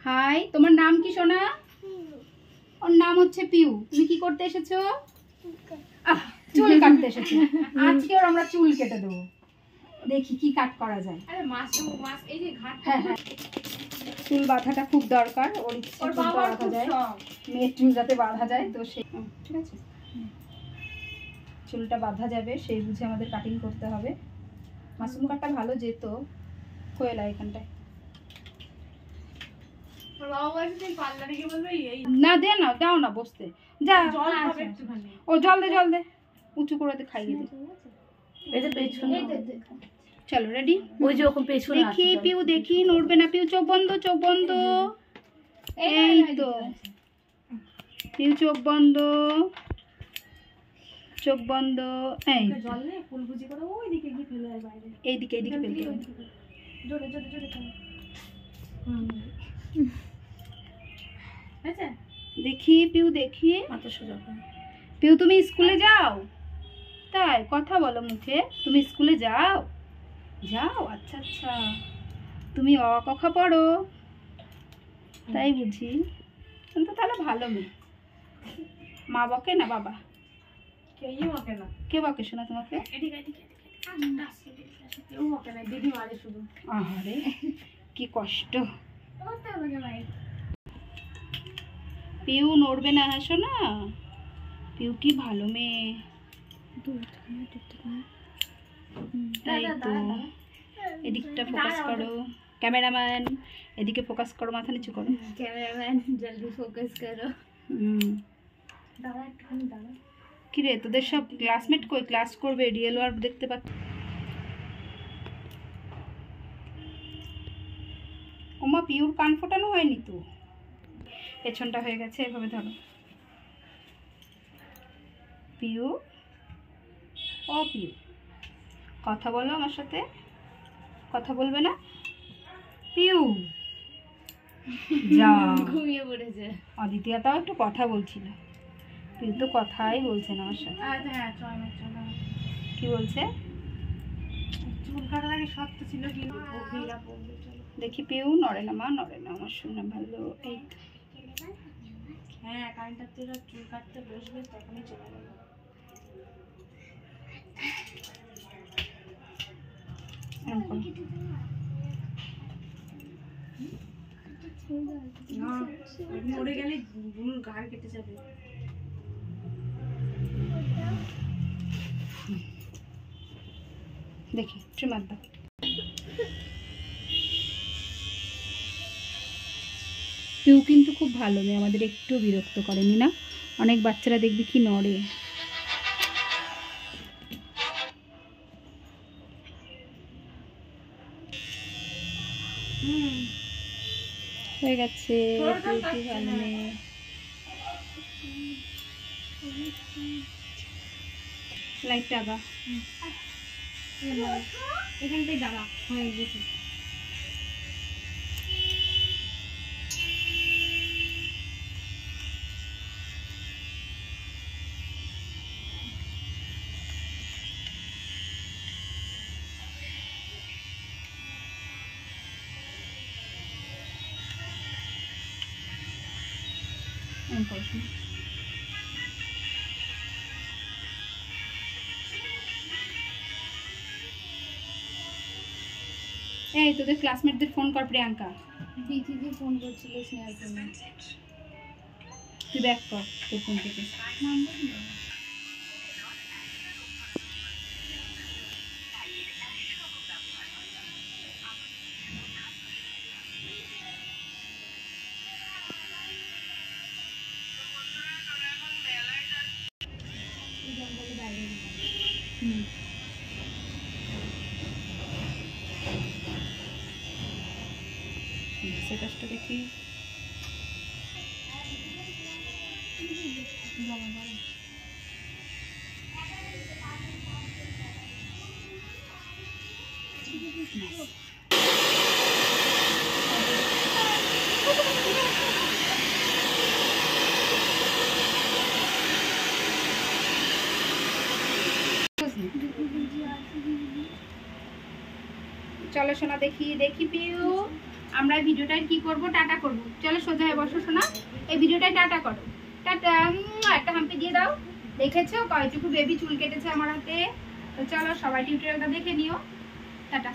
High, তোমার নাম কি সোনা? ওর নাম হচ্ছে পিউ। তুমি কি করতে এসেছো? চুল কাটতে এসেছো। আজকে ওর আমরা চুল কেটে দেবো, দেখি কি কাট করা যায়। হ্যাঁ হ্যাঁ, চুল বাঁধাটা খুব দরকার। ওর ইচ্ছা বাঁধা যায়, মেয়ের চুল যাতে বাঁধা যায়, তো সেই ঠিক আছে, চুলটা বাঁধা যাবে সেই বুঝে আমাদের কাটিং করতে হবে। মাশরুম কাটটা ভালো যেত কোয়েলা এখানটায়। না দে না, দাও না বসতে, যা ও জল দে, জল দে, উঁচু করে দে, খাইয়ে দে। চলো রেডি। ওই যে ওরকম পেছনে দেখি পিউ, দেখি নড়বে না পিউ, চোখ বন্ধ, চোখ বন্ধ। এই তো পিউ, চোখ বন্ধ, চোখ বন্ধ। এই এইদিকে, এইদিকে ফেলতে হবে। দেখি পিউ, দেখি পিউ, তুমি স্কুলে যাও? তাই কথা বলো মুখে, তুমি স্কুলে যাও? যাও, আচ্ছা আচ্ছা। তুমি অ ক খ পড়ো? তাই বুঝি, তো তাহলে ভালো মেয়ে। মা বকে না বাবা? কে বকে শোনা তোমাকে? আহারে কি কষ্ট। পিউ নড়বে না, হাসো না। পিউ কি ভালো মেয়ে। তাই তো, এদিকটা ফোকাস করো ক্যামেরাম্যান, এদিকে ফোকাস করো, মাথা নিচু করো ক্যামেরাম্যান, জলদি ফোকাস করো। কিরে তোদের সব ক্লাসমেট কই? ক্লাস করবে, রিয়েল ওয়ার্ক দেখতে পাচ্ছি। ওমা পিউর কান ফোটানো হয়নি তো, পেছনটা হয়ে গেছে, এভাবে ধরো। পিউ, ও পিউ, কথা বলো আমার সাথে। কথা বলবে না পিউ? যা, ঘুমিয়ে পড়েছে। অদ্বিতীয়তাও একটু কথা বলছিল, পিউ তো কথাই বলছে না আমার সাথে। কি বলছে? চুল কাটার আগে শর্ত ছিল কি দেখি পিউ, নড়ে না মা, নড়ে না আমার শুনে ভালো। এই হ্যাঁ, কারেন্টার থেকে চুল কাটতে বসবে তখনই চলে গেল। মরে গেলে বুনুর গাড় কেটে যাবে। দেখি ট্রিমার দাও। পিউ কিন্তু খুব ভালো মেয়ে, আমাদের একটু বিরক্ত করেনি না। অনেক বাচ্চারা দেখবি কি নড়ে। হয়ে গেছে, কি ভালো মেয়ে। লাইটটা আগা, এখানটাই দাঁড়া, হয়ে গেছে। এই তোদের ক্লাসমেটদের ফোন কর প্রিয়াঙ্কা। দিদি ফোন করছিল স্নেহার জন্য। তুই ব্যাক কর তোর ফোন থেকে। সেটাসটা দেখি। চলো সোনা, দেখি দেখি পিউ, আমরা এই ভিডিওটায় কি করব, টাটা করব। চলো সোজা হয়ে বসো শোনা, এই ভিডিওটায় টাটা করো। টাটা, একটা হাম্পি দিয়ে দাও। দেখেছো কয়টুকু বেবি চুল কেটেছে আমার হাতে? তো চলো সবাই টিউটোরিয়ালটা দেখে নিও। টাটা।